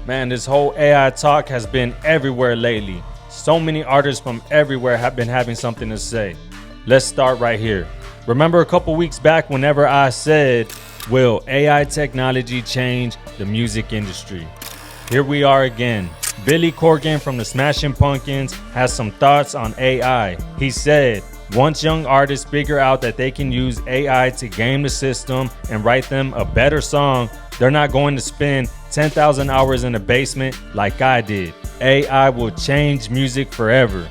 Man, this whole AI talk has been everywhere lately. So many artists from everywhere have been having something to say. Let's start right here. Remember a couple weeks back whenever I said, will AI technology change the music industry? Here we are again. Billy Corgan from the Smashing Pumpkins has some thoughts on AI. He said, once young artists figure out that they can use AI to game the system and write them a better song, they're not going to spend 10,000 hours in the basement like I did. AI will change music forever.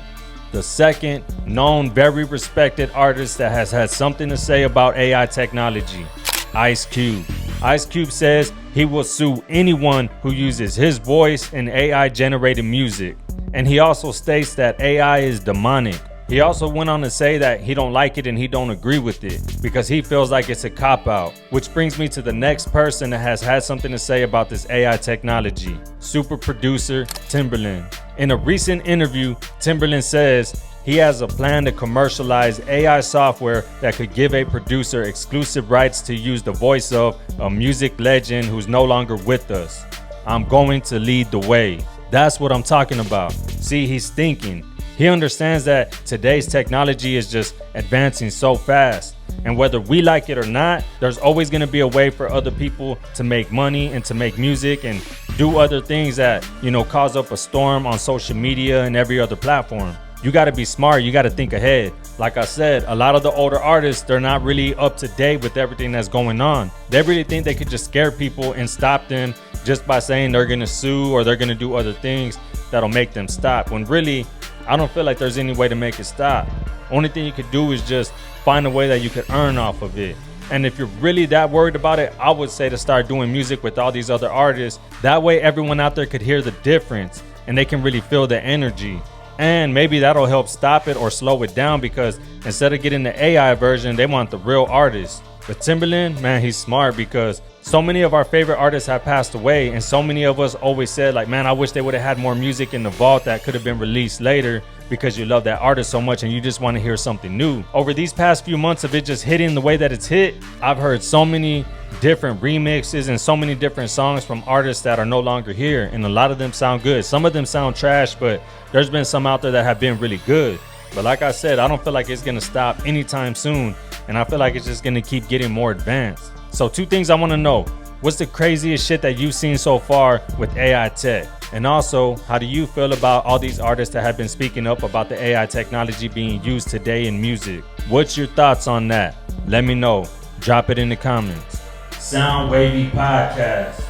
The second known, very respected artist that has had something to say about AI technology, Ice Cube. Ice Cube says he will sue anyone who uses his voice in AI generated music. And he also states that AI is demonic. He also went on to say that he don't like it and he don't agree with it because he feels like it's a cop-out. Which brings me to the next person that has had something to say about this AI technology, super producer Timbaland. In a recent interview, Timbaland says he has a plan to commercialize AI software that could give a producer exclusive rights to use the voice of a music legend who's no longer with us. I'm going to lead the way. That's what I'm talking about. See, he's thinking. He understands that today's technology is just advancing so fast. And whether we like it or not, there's always going to be a way for other people to make money and to make music and do other things that, cause up a storm on social media and every other platform. You got to be smart. You got to think ahead. Like I said, a lot of the older artists, they're not really up to date with everything that's going on. They really think they could just scare people and stop them just by saying they're going to sue or they're going to do other things that'll make them stop. When really, I don't feel like there's any way to make it stop. Only thing you could do is just find a way that you could earn off of it. And if you're really that worried about it, I would say to start doing music with all these other artists. That way everyone out there could hear the difference and they can really feel the energy. And maybe that'll help stop it or slow it down because instead of getting the AI version, they want the real artist. But Timbaland, man, he's smart because so many of our favorite artists have passed away and so many of us always said like, man, I wish they would have had more music in the vault that could have been released later because you love that artist so much and you just want to hear something new. Over these past few months of it just hitting the way that it's hit, I've heard so many different remixes and so many different songs from artists that are no longer here, and a lot of them sound good. Some of them sound trash, but there's been some out there that have been really good. But like I said, I don't feel like it's gonna stop anytime soon, and I feel like it's just gonna keep getting more advanced. So 2 things I want to know: what's the craziest shit that you've seen so far with AI tech? And also, how do you feel about all these artists that have been speaking up about the AI technology being used today in music? What's your thoughts on that? Let me know. Drop it in the comments. Sound Wavy Podcast.